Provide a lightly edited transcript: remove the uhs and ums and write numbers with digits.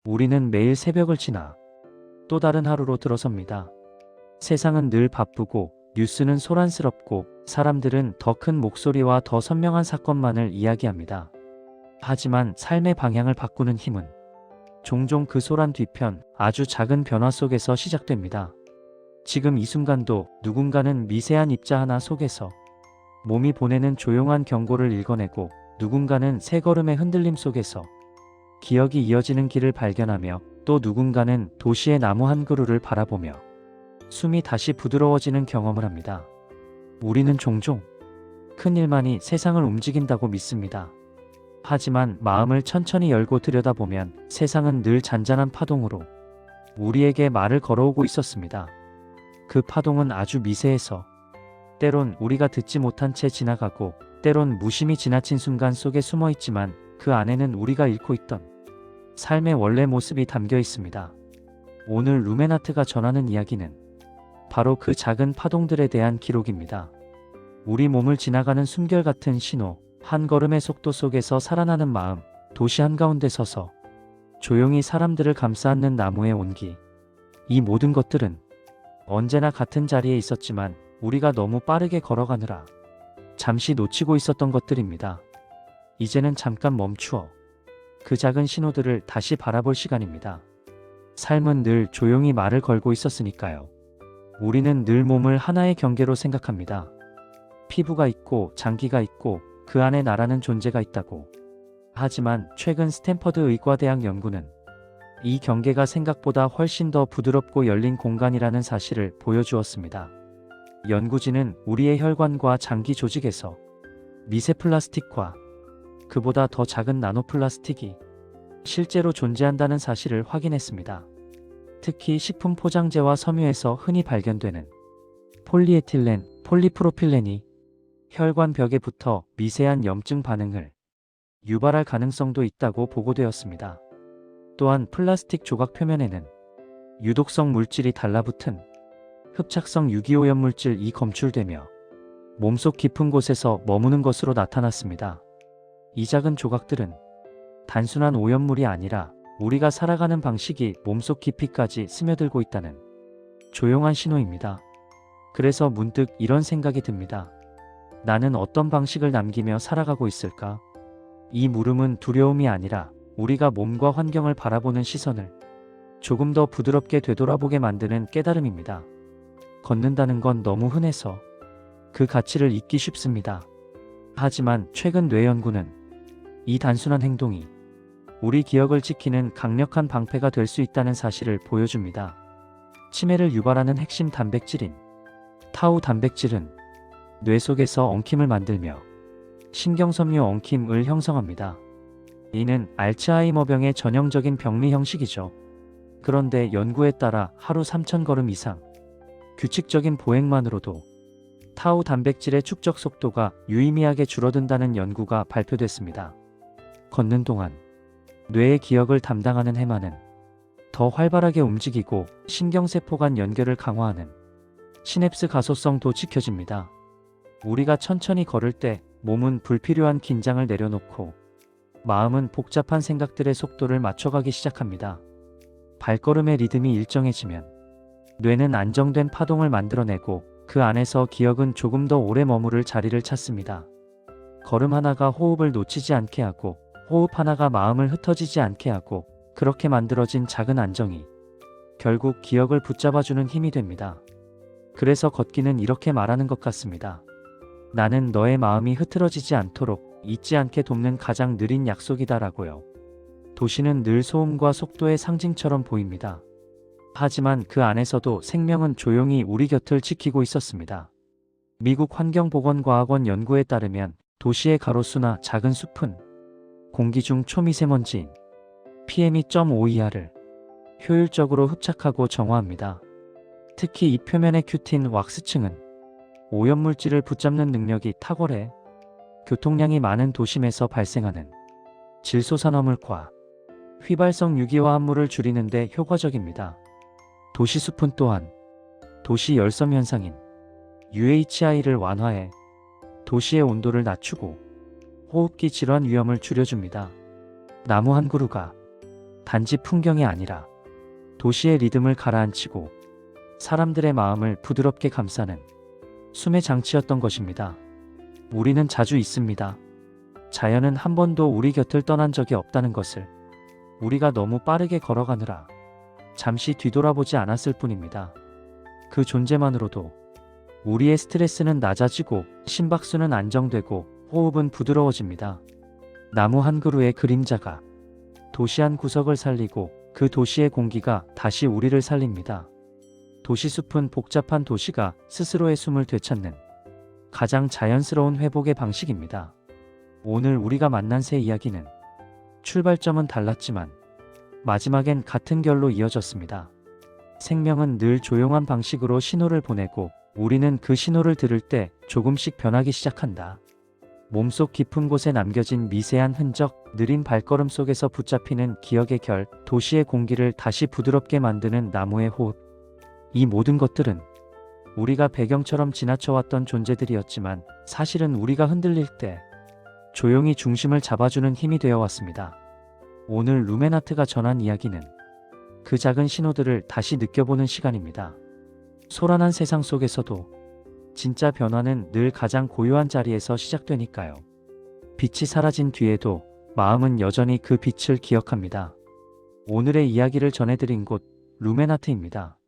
우리는 매일 새벽을 지나 또 다른 하루로 들어섭니다. 세상은 늘 바쁘고 뉴스는 소란스럽고 사람들은 더 큰 목소리와 더 선명한 사건만을 이야기합니다. 하지만 삶의 방향을 바꾸는 힘은 종종 그 소란 뒤편 아주 작은 변화 속에서 시작됩니다. 지금 이 순간도 누군가는 미세한 입자 하나 속에서 몸이 보내는 조용한 경고를 읽어내고 누군가는 세 걸음의 흔들림 속에서 기억이 이어지는 길을 발견하며 또 누군가는 도시의 나무 한 그루를 바라보며 숨이 다시 부드러워지는 경험을 합니다. 우리는 종종 큰 일만이 세상을 움직인다고 믿습니다. 하지만 마음을 천천히 열고 들여다보면 세상은 늘 잔잔한 파동으로 우리에게 말을 걸어오고 있었습니다. 그 파동은 아주 미세해서 때론 우리가 듣지 못한 채 지나가고 때론 무심히 지나친 순간 속에 숨어 있지만 그 안에는 우리가 잃고 있던 삶의 원래 모습이 담겨 있습니다. 오늘 루멘하트가 전하는 이야기는 바로 그 작은 파동들에 대한 기록입니다. 우리 몸을 지나가는 숨결 같은 신호, 한 걸음의 속도 속에서 살아나는 마음, 도시 한가운데 서서 조용히 사람들을 감싸안는 나무의 온기. 이 모든 것들은 언제나 같은 자리에 있었지만 우리가 너무 빠르게 걸어가느라 잠시 놓치고 있었던 것들입니다. 이제는 잠깐 멈추어 그 작은 신호들을 다시 바라볼 시간입니다. 삶은 늘 조용히 말을 걸고 있었으니까요. 우리는 늘 몸을 하나의 경계로 생각합니다. 피부가 있고 장기가 있고 그 안에 나라는 존재가 있다고. 하지만 최근 스탠퍼드 의과대학 연구는 이 경계가 생각보다 훨씬 더 부드럽고 열린 공간이라는 사실을 보여주었습니다. 연구진은 우리의 혈관과 장기 조직에서 미세 플라스틱과 그보다 더 작은 나노플라스틱이 실제로 존재한다는 사실을 확인했습니다. 특히 식품 포장재와 섬유에서 흔히 발견되는 폴리에틸렌, 폴리프로필렌이 혈관 벽에 붙어 미세한 염증 반응을 유발할 가능성도 있다고 보고되었습니다. 또한 플라스틱 조각 표면에는 유독성 물질이 달라붙은 흡착성 유기오염 물질이 검출되며 몸속 깊은 곳에서 머무는 것으로 나타났습니다. 이 작은 조각들은 단순한 오염물이 아니라 우리가 살아가는 방식이 몸속 깊이까지 스며들고 있다는 조용한 신호입니다. 그래서 문득 이런 생각이 듭니다. 나는 어떤 방식을 남기며 살아가고 있을까? 이 물음은 두려움이 아니라 우리가 몸과 환경을 바라보는 시선을 조금 더 부드럽게 되돌아보게 만드는 깨달음입니다. 걷는다는 건 너무 흔해서 그 가치를 잊기 쉽습니다. 하지만 최근 뇌 연구는 이 단순한 행동이 우리 기억을 지키는 강력한 방패가 될 수 있다는 사실을 보여줍니다. 치매를 유발하는 핵심 단백질인 타우 단백질은 뇌 속에서 엉킴을 만들며 신경섬유 엉킴을 형성합니다. 이는 알츠하이머병의 전형적인 병리 형식이죠. 그런데 연구에 따라 하루 3,000걸음 이상 규칙적인 보행만으로도 타우 단백질의 축적 속도가 유의미하게 줄어든다는 연구가 발표됐습니다. 걷는 동안 뇌의 기억을 담당하는 해마는 더 활발하게 움직이고 신경세포 간 연결을 강화하는 시냅스 가소성도 지켜집니다. 우리가 천천히 걸을 때 몸은 불필요한 긴장을 내려놓고 마음은 복잡한 생각들의 속도를 맞춰가기 시작합니다. 발걸음의 리듬이 일정해지면 뇌는 안정된 파동을 만들어내고 그 안에서 기억은 조금 더 오래 머무를 자리를 찾습니다. 걸음 하나가 호흡을 놓치지 않게 하고 호흡 하나가 마음을 흩어지지 않게 하고 그렇게 만들어진 작은 안정이 결국 기억을 붙잡아주는 힘이 됩니다. 그래서 걷기는 이렇게 말하는 것 같습니다. 나는 너의 마음이 흐트러지지 않도록 잊지 않게 돕는 가장 느린 약속이다라고요. 도시는 늘 소음과 속도의 상징처럼 보입니다. 하지만 그 안에서도 생명은 조용히 우리 곁을 지키고 있었습니다. 미국 환경보건과학원 연구에 따르면 도시의 가로수나 작은 숲은 공기 중 초미세먼지인 PM2.5 이하를 효율적으로 흡착하고 정화합니다. 특히 이 표면의 큐틴 왁스층은 오염물질을 붙잡는 능력이 탁월해 교통량이 많은 도심에서 발생하는 질소산화물과 휘발성 유기화합물을 줄이는 데 효과적입니다. 도시숲은 또한 도시 열섬 현상인 UHI를 완화해 도시의 온도를 낮추고 호흡기 질환 위험을 줄여줍니다. 나무 한 그루가 단지 풍경이 아니라 도시의 리듬을 가라앉히고 사람들의 마음을 부드럽게 감싸는 숨의 장치였던 것입니다. 우리는 자주 있습니다. 자연은 한 번도 우리 곁을 떠난 적이 없다는 것을 우리가 너무 빠르게 걸어가느라 잠시 뒤돌아보지 않았을 뿐입니다. 그 존재만으로도 우리의 스트레스는 낮아지고 심박수는 안정되고 호흡은 부드러워집니다. 나무 한 그루의 그림자가 도시 한 구석을 살리고 그 도시의 공기가 다시 우리를 살립니다. 도시숲은 복잡한 도시가 스스로의 숨을 되찾는 가장 자연스러운 회복의 방식입니다. 오늘 우리가 만난 새 이야기는 출발점은 달랐지만 마지막엔 같은 결로 이어졌습니다. 생명은 늘 조용한 방식으로 신호를 보내고 우리는 그 신호를 들을 때 조금씩 변하기 시작한다. 몸속 깊은 곳에 남겨진 미세한 흔적, 느린 발걸음 속에서 붙잡히는 기억의 결, 도시의 공기를 다시 부드럽게 만드는 나무의 호흡. 이 모든 것들은 우리가 배경처럼 지나쳐왔던 존재들이었지만 사실은 우리가 흔들릴 때 조용히 중심을 잡아주는 힘이 되어 왔습니다. 오늘 루멘하트가 전한 이야기는 그 작은 신호들을 다시 느껴보는 시간입니다. 소란한 세상 속에서도 진짜 변화는 늘 가장 고요한 자리에서 시작되니까요. 빛이 사라진 뒤에도 마음은 여전히 그 빛을 기억합니다. 오늘의 이야기를 전해드린 곳 루멘하트입니다.